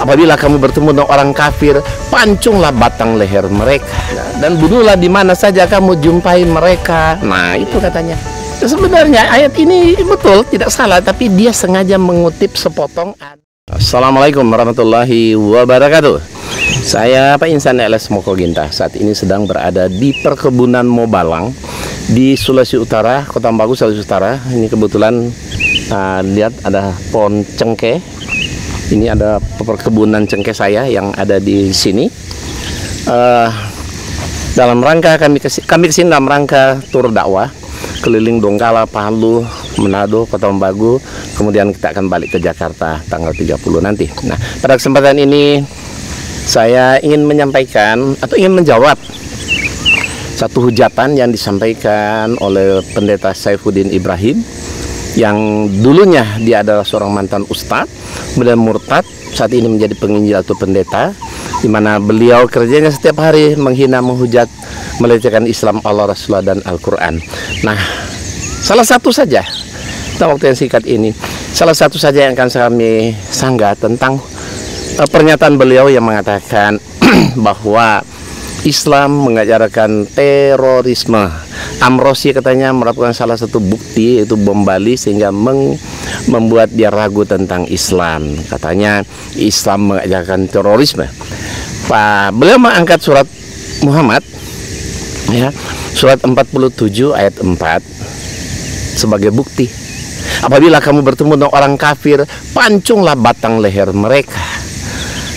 Apabila kamu bertemu dengan orang kafir, pancunglah batang leher mereka dan bunuhlah di mana saja kamu jumpai mereka. Nah, itu katanya. Sebenarnya ayat ini betul, tidak salah, tapi dia sengaja mengutip sepotong. Assalamualaikum warahmatullahi wabarakatuh. Saya Pak Insan LS Mokoginta. Saat ini sedang berada di perkebunan Mobalang di Sulawesi Utara, Kota Ambagu, Sulawesi Utara. Ini kebetulan lihat ada pohon cengkeh. Ini ada perkebunan cengkeh saya yang ada di sini. Dalam rangka kami kesini dalam rangka tur dakwah keliling Donggala, Palu, Manado, Kota Ambagu. Kemudian kita akan balik ke Jakarta tanggal 30 nanti. Nah, pada kesempatan ini saya ingin menyampaikan atau ingin menjawab satu hujatan yang disampaikan oleh Pendeta Saifuddin Ibrahim, yang dulunya dia adalah seorang mantan ustadz, kemudian murtad, saat ini menjadi penginjil atau pendeta, di mana beliau kerjanya setiap hari menghina, menghujat, melecehkan Islam, Allah, Rasulullah, dan Al-Quran. Nah, salah satu saja, dalam waktu yang singkat ini, salah satu saja yang akan kami sanggah tentang pernyataan beliau yang mengatakan bahwa Islam mengajarkan terorisme. Amrosi katanya merupakan salah satu bukti, yaitu bom Bali, sehingga membuat dia ragu tentang Islam. Katanya Islam mengajarkan terorisme. Beliau mengangkat surat Muhammad, ya, surat 47 ayat 4 sebagai bukti. Apabila kamu bertemu dengan orang kafir, pancunglah batang leher mereka.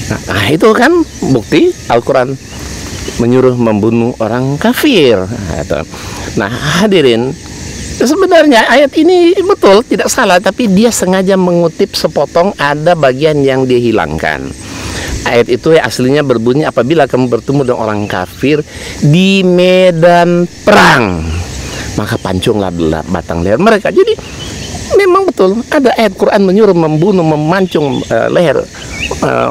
Nah, itu kan bukti Al-Quran menyuruh membunuh orang kafir. Nah, hadirin, sebenarnya ayat ini betul, tidak salah, tapi dia sengaja mengutip sepotong, ada bagian yang dihilangkan. Ayat itu aslinya berbunyi, apabila kamu bertemu dengan orang kafir di medan perang, maka pancunglah batang leher mereka. Jadi memang betul ada ayat Quran menyuruh membunuh, memancung leher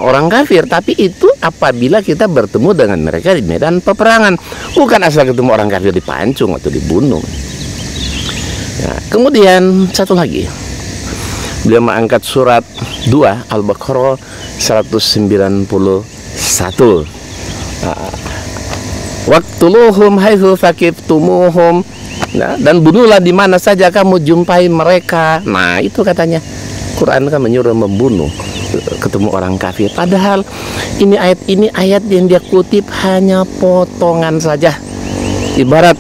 orang kafir, tapi itu apabila kita bertemu dengan mereka di medan peperangan, bukan asal ketemu orang kafir dipancung atau dibunuh. Nah, kemudian satu lagi, beliau mengangkat surat 2 Al-Baqarah 191. Waqtuluhum haitsu thaqiftumuhum. Nah, dan bunuhlah di mana saja kamu jumpai mereka. Nah, itu katanya Quran kan menyuruh membunuh ketemu orang kafir. Padahal ini ayat yang dia kutip hanya potongan saja. Ibarat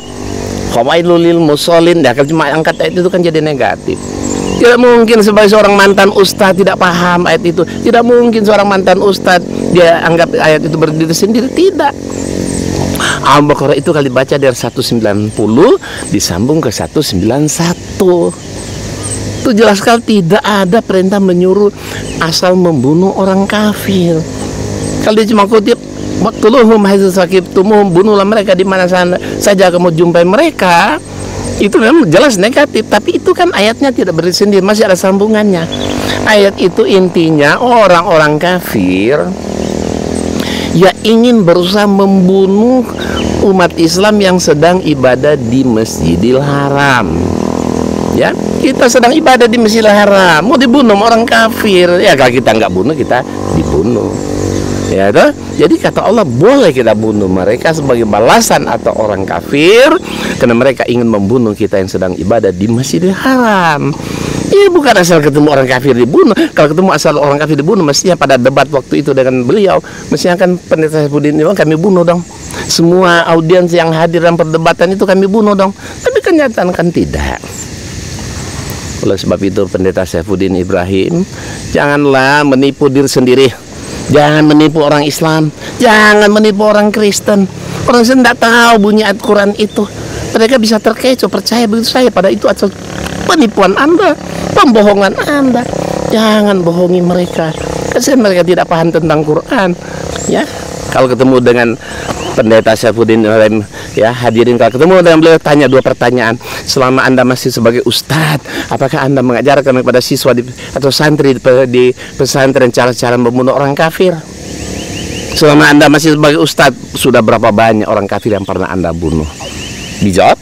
fawailul lil musallin, dah kalau cuma angkat ayat itu kan jadi negatif. Tidak mungkin sebagai seorang mantan ustadz tidak paham ayat itu. Tidak mungkin seorang mantan ustadz dia anggap ayat itu berdiri sendiri. Tidak. Al-Baqarah itu kali baca dari 190 disambung ke 191. Itu jelas sekali tidak ada perintah menyuruh asal membunuh orang kafir. Kalau dia cuma kutip waqtuluhum haitsu thaqiftumuhum, bunuhlah mereka di mana saja kamu jumpai mereka, itu memang jelas negatif. Tapi itu kan ayatnya tidak berdiri sendiri, masih ada sambungannya. Ayat itu intinya orang-orang kafir ya ingin berusaha membunuh umat Islam yang sedang ibadah di Masjidil Haram. Ya, kita sedang ibadah di Masjidil Haram, mau dibunuh orang kafir, ya kalau kita nggak bunuh kita dibunuh. Ya, toh? Jadi kata Allah boleh kita bunuh mereka sebagai balasan atau orang kafir karena mereka ingin membunuh kita yang sedang ibadah di Masjidil Haram. Iya, bukan asal ketemu orang kafir dibunuh. Kalau ketemu asal orang kafir dibunuh, mestinya pada debat waktu itu dengan beliau, mestinya kan Pendeta Saifuddin bilang kami bunuh dong. Semua audiens yang hadir dalam perdebatan itu kami bunuh dong. Tapi kenyataan kan tidak. Oleh sebab itu Pendeta Saifuddin Ibrahim, janganlah menipu diri sendiri. Jangan menipu orang Islam, jangan menipu orang Kristen. Orang Kristen tidak tahu bunyi ayat Quran itu. Mereka bisa terkecoh, percaya begitu saja, pada itu asal penipuan Anda, pembohongan Anda. Jangan bohongi mereka, karena mereka tidak paham tentang Quran. Ya, kalau ketemu dengan Pendeta Saifuddin Ibrahim, ya hadirin, kalau ketemu dengan beliau, tanya dua pertanyaan. Selama Anda masih sebagai ustadz, apakah Anda mengajarkan kepada siswa atau santri di pesantren cara-cara membunuh orang kafir? Selama Anda masih sebagai ustadz, sudah berapa banyak orang kafir yang pernah Anda bunuh? Dijawab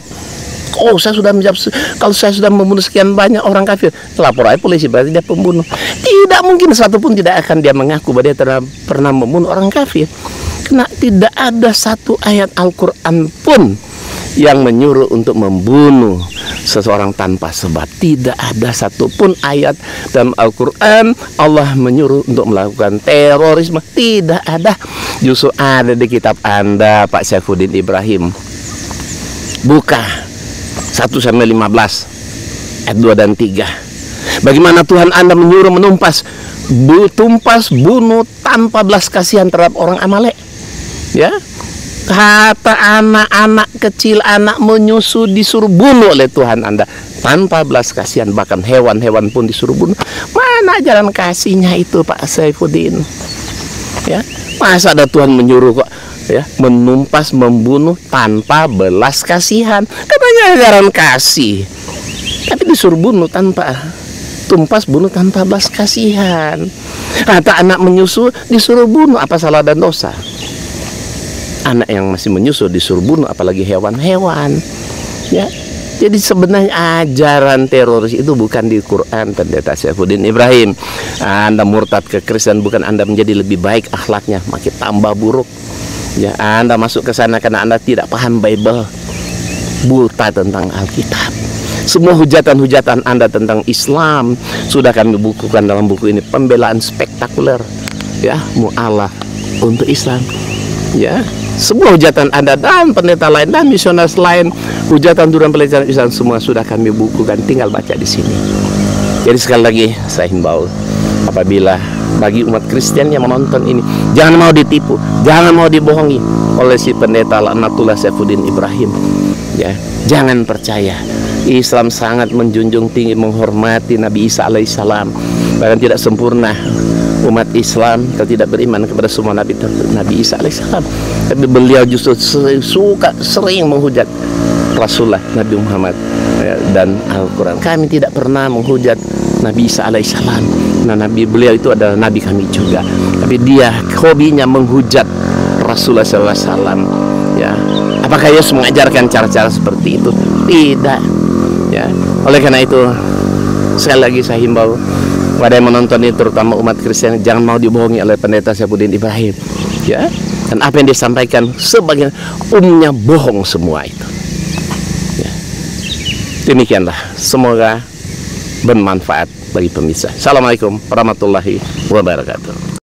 Oh, saya sudah menjawab, kalau saya sudah membunuh sekian banyak orang kafir, lapor aja polisi, berarti dia pembunuh. Tidak mungkin satupun tidak akan dia mengaku bahwa dia pernah membunuh orang kafir. Karena tidak ada satu ayat Al-Quran pun yang menyuruh untuk membunuh seseorang tanpa sebab. Tidak ada satupun ayat dalam Al-Quran Allah menyuruh untuk melakukan terorisme. Tidak ada. Justru ada di kitab Anda, Pak Saifuddin Ibrahim. Buka 1-15 ayat 2 dan 3. Bagaimana Tuhan Anda menyuruh menumpas bunuh tanpa belas kasihan terhadap orang Amalek. Ya, kata anak-anak kecil, anak menyusu disuruh bunuh oleh Tuhan Anda tanpa belas kasihan, bahkan hewan-hewan pun disuruh bunuh. Mana jalan kasihnya itu, Pak Saifuddin? Ya, masa ada Tuhan menyuruh kok ya menumpas, membunuh tanpa belas kasihan? Katanya jalan kasih, tapi disuruh bunuh tanpa tumpas, bunuh tanpa belas kasihan. Kata anak menyusu disuruh bunuh, apa salah dan dosa? Anak yang masih menyusu disuruh bunuh, apalagi hewan-hewan. Ya, jadi sebenarnya ajaran teroris itu bukan di Quran, Pendeta Saifuddin Ibrahim. Anda murtad ke Kristen, bukan Anda menjadi lebih baik akhlaknya, makin tambah buruk. Ya, Anda masuk ke sana karena Anda tidak paham Bible, buta tentang Alkitab. Semua hujatan-hujatan Anda tentang Islam sudah kami bukukan dalam buku ini, Pembelaan Spektakuler, ya, mu'alaf untuk Islam. Ya, semua hujatan Anda dan pendeta lain dan misionaris lain, hujatan duran pelajaran Islam, semua sudah kami bukukan, tinggal baca di sini. Jadi sekali lagi saya himbau, apabila bagi umat Kristen yang menonton ini, jangan mau ditipu, jangan mau dibohongi oleh si pendeta Laknatullah Saifuddin Ibrahim. Ya, jangan percaya. Islam sangat menjunjung tinggi, menghormati Nabi Isa alaihissalam. Bahkan tidak sempurna umat Islam kalau tidak beriman kepada semua Nabi Isa alaihissalam. Tapi beliau justru sering menghujat Rasulullah Nabi Muhammad ya, dan Al-Quran. Kami tidak pernah menghujat Nabi Isa alaihissalam. Nah, Nabi beliau itu adalah Nabi kami juga. Tapi dia hobinya menghujat Rasulullah SAW. Ya, apakah Yesus mengajarkan cara-cara seperti itu? Tidak. Ya, oleh karena itu sekali lagi saya himbau pada yang menonton ini, terutama umat Kristen, jangan mau dibohongi oleh pendeta Saifuddin Ibrahim. Ya, dan apa yang disampaikan sebagian umumnya bohong semua itu. Ya. Demikianlah, semoga bermanfaat bagi pemirsa. Assalamualaikum warahmatullahi wabarakatuh.